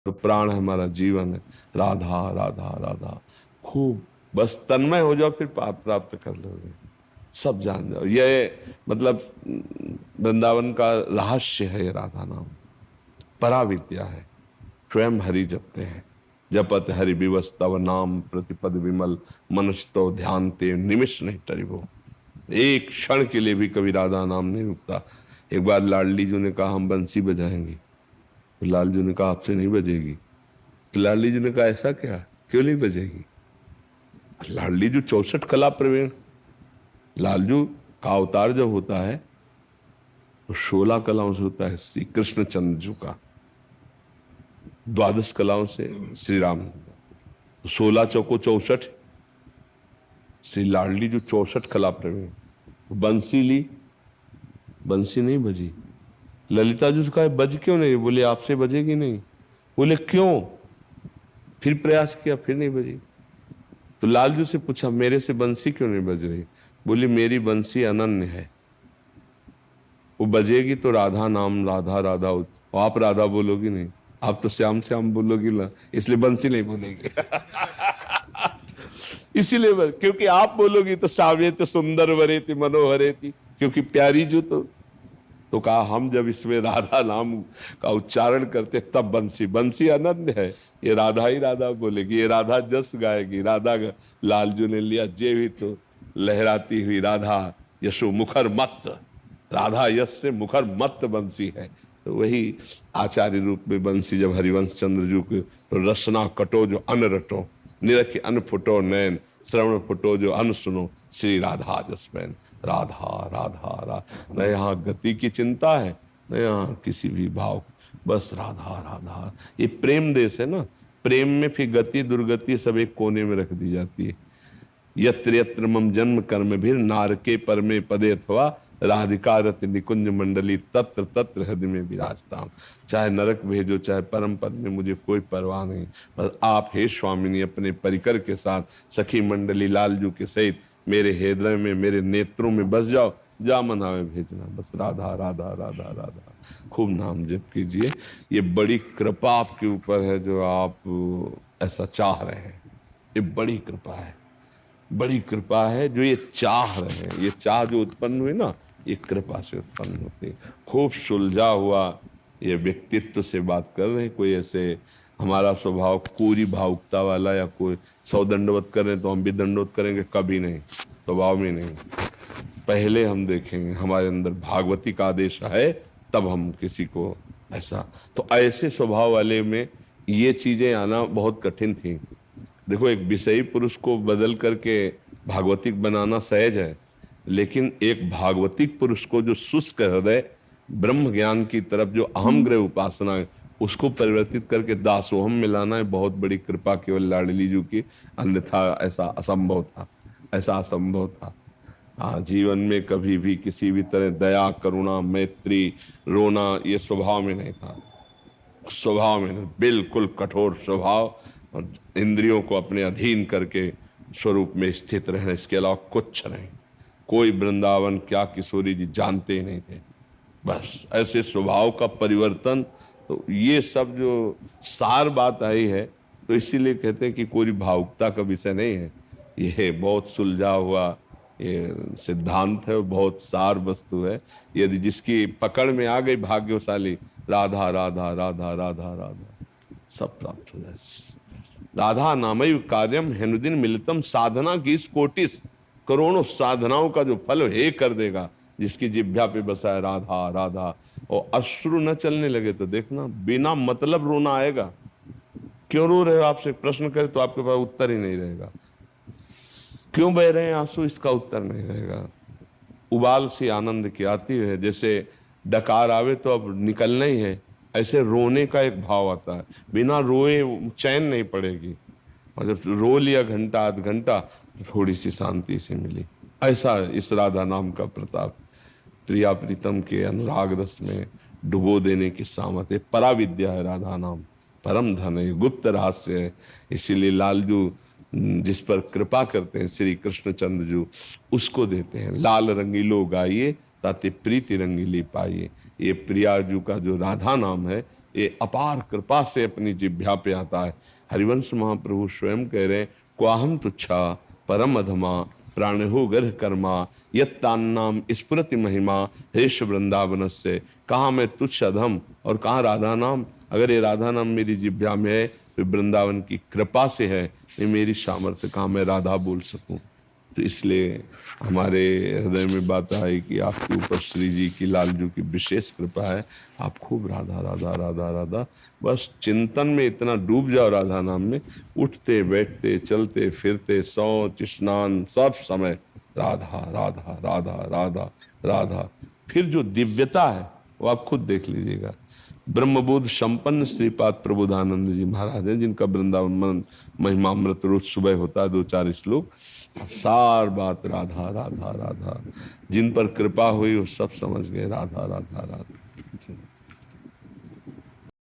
तो प्राण है, हमारा जीवन है। राधा राधा राधा, खूब बस तन्मय हो जाओ, फिर पाप प्राप्त कर लोगे, सब जान जाओ। ये मतलब वृंदावन का रहस्य है, ये राधा नाम पराविद्या है। स्वयं हरि जपते हैं। जपत हरि विवस तव नाम प्रतिपद विमल, मनुष्य तो ध्यान ते निमिष नहीं टरिबो। एक क्षण के लिए भी कभी राधा नाम नहीं रुकता। एक बार लाडली जी ने कहा हम बंसी बजाएंगे, तो लाल जी ने कहा आपसे नहीं बजेगी। तो लाडली जी ने कहा ऐसा क्या, क्यों नहीं बजेगी? लाडली जी 64 कला प्रवीण। लालजू का अवतार जब होता है तो 16 कलाओं से होता है श्री कृष्णचंद्र जी का, 12 कलाओं से श्री राम। 16 चौको 64, श्री लाडली जो 64 कला प्रवीण। बंसी ली, बंसी नहीं बजी। ललिता जी से कहा बज क्यों नहीं? बोले आपसे बजेगी नहीं। बोले क्यों? फिर प्रयास किया, फिर नहीं बजी। तो लालजू से पूछा मेरे से बंसी क्यों नहीं बज रही? बोली मेरी बंसी अनन्य है, वो बजेगी तो राधा नाम राधा राधा आप राधा बोलोगी नहीं, आप तो श्याम श्याम बोलोगी ना, इसलिए बंसी नहीं बोलेगी। इसीलिए क्योंकि आप बोलोगी तो सावे तो सुंदर वरे थी मनोहरे थी, क्योंकि प्यारी जो तो कहा हम जब इसमें राधा नाम का उच्चारण करते तब बंसी, बंसी अनन्य है, ये राधा ही राधा बोलेगी, ये राधा जस गाएगी। राधा लालजू ने लिया जे भी तो लहराती हुई राधा यशो मुखर मत, राधा यश से मुखर मत बंसी है। तो वही आचार्य रूप में बंसी जब हरिवंश चंद्र जी को, तो रसना कटो जो अन रटो, निरख अन फुटो नैन, श्रवण फुटो जो अन सुनो, श्री राधा जसमैन। राधा राधा राधा, न यहाँ गति की चिंता है, न यहाँ किसी भी भाव, बस राधा राधा। ये प्रेम देश है ना, प्रेम में फिर गति दुर्गति सब एक कोने में रख दी जाती है। यत्र यत्र मम जन्म कर्म भी नारके परमे पदे अथवा राधिका रति निकुंज मंडली तत्र तत्र हृदय में विराजता हूं। चाहे नरक भेजो चाहे परम पद में, मुझे कोई परवाह नहीं, बस आप हे स्वामिनी अपने परिकर के साथ सखी मंडली लालजू के सहित मेरे हृदय में मेरे नेत्रों में बस जाओ, जा मना में भेजना, बस राधा राधा राधा राधा। खूब नाम जप कीजिए। ये बड़ी कृपा आपके ऊपर है जो आप ऐसा चाह रहे हैं, ये बड़ी कृपा है, बड़ी कृपा है जो ये चाह रहे हैं। ये चाह जो उत्पन्न हुई ना, ये कृपा से उत्पन्न होती है। खूब सुलझा हुआ ये व्यक्तित्व से बात कर रहे हैं। कोई ऐसे हमारा स्वभाव कोरी भावुकता वाला या कोई 100 दंडवत करें तो हम भी दंडवत करेंगे, कभी नहीं, स्वभाव में नहीं। पहले हम देखेंगे हमारे अंदर भागवती का आदेश है, तब हम किसी को ऐसा। तो ऐसे स्वभाव वाले में ये चीजें आना बहुत कठिन थी। देखो एक विषयी पुरुष को बदल करके भागवतिक बनाना सहज है, लेकिन एक भागवतिक पुरुष को जो शुष्क हृदय ब्रह्म ज्ञान की तरफ जो अहम ग्रह उपासना है उसको परिवर्तित करके दासोहम में लाना है बहुत बड़ी कृपा केवल लाडली जी की, अन्यथा ऐसा असंभव था, ऐसा असंभव था। हाँ, जीवन में कभी भी किसी भी तरह दया करुणा मैत्री रोना ये स्वभाव में नहीं था, स्वभाव में नहीं, बिल्कुल कठोर स्वभाव, और इंद्रियों को अपने अधीन करके स्वरूप में स्थित रहे, इसके अलावा कुछ नहीं। कोई वृंदावन क्या किशोरी जी जानते ही नहीं थे, बस ऐसे स्वभाव का परिवर्तन। तो ये सब जो सार बात आई है, तो इसीलिए कहते हैं कि कोई भावुकता का विषय नहीं है, ये बहुत सुलझा हुआ ये सिद्धांत है, बहुत सार वस्तु है। यदि जिसकी पकड़ में आ गई भाग्यशाली, राधा राधा राधा राधा राधा, सब प्राप्त हो जाए। राधा नामय कार्यम हेनुदिन मिलितम, साधना की इस कोटिस, करोड़ों साधनाओं का जो फल हे कर देगा जिसकी जिह्वा पे बसा है राधा राधा। और अश्रु न चलने लगे तो देखना बिना मतलब रोना आएगा। क्यों रो रहे हो? आपसे प्रश्न करे तो आपके पास उत्तर ही नहीं रहेगा। क्यों बह रहे हैं आंसू, इसका उत्तर नहीं रहेगा। उबाल सी आनंद की आती है, जैसे डकार आवे तो अब निकलना ही है, ऐसे रोने का एक भाव आता है, बिना रोए चैन नहीं पड़ेगी। और जब रो लिया घंटा आध घंटा तो थोड़ी सी शांति से मिली। ऐसा इस राधा नाम का प्रताप, प्रिया प्रीतम के अनुराग रस में डुबो देने की सामर्थ्य, पराविद्या है राधा नाम, परम धन है, गुप्त रहस्य है। इसीलिए लालजू जिस पर कृपा करते हैं श्री कृष्णचंद्र जी, उसको देते हैं लाल रंगीलो गाइए ताते प्रीति रंगीली पाइए। ये प्रिया जी का जो राधा नाम है, ये अपार कृपा से अपनी जिह्वा पे आता है। हरिवंश महाप्रभु स्वयं कह रहे हैं, क्वाहम तुच्छा परम अधमा प्राणहो गर्ह कर्मा यत्तान्नाम स्फुरति महिमा हेश वृंदावन से। कहाँ मैं तुच्छ अधम और कहाँ राधा नाम। अगर ये राधा नाम मेरी जिह्वा में है तो वृंदावन की कृपा से है, ये मेरी सामर्थ्य कहाँ मैं राधा बोल सकूं। तो इसलिए हमारे हृदय में बात आई कि आपके ऊपर श्री जी की, लालजू की विशेष कृपा है। आप खूब राधा राधा राधा राधा, बस चिंतन में इतना डूब जाओ राधा नाम में, उठते बैठते चलते फिरते शौच स्नान सब समय राधा राधा राधा राधा राधा। फिर जो दिव्यता है वो आप खुद देख लीजिएगा। ब्रह्मबोध संपन्न श्रीपाद प्रबोधानंद जी महाराज हैं, जिनका वृंदावन महिमामृत रोज सुबह होता है, 2-4 श्लोक, सार बात राधा राधा राधा। जिन पर कृपा हुई वो सब समझ गए राधा राधा राधा।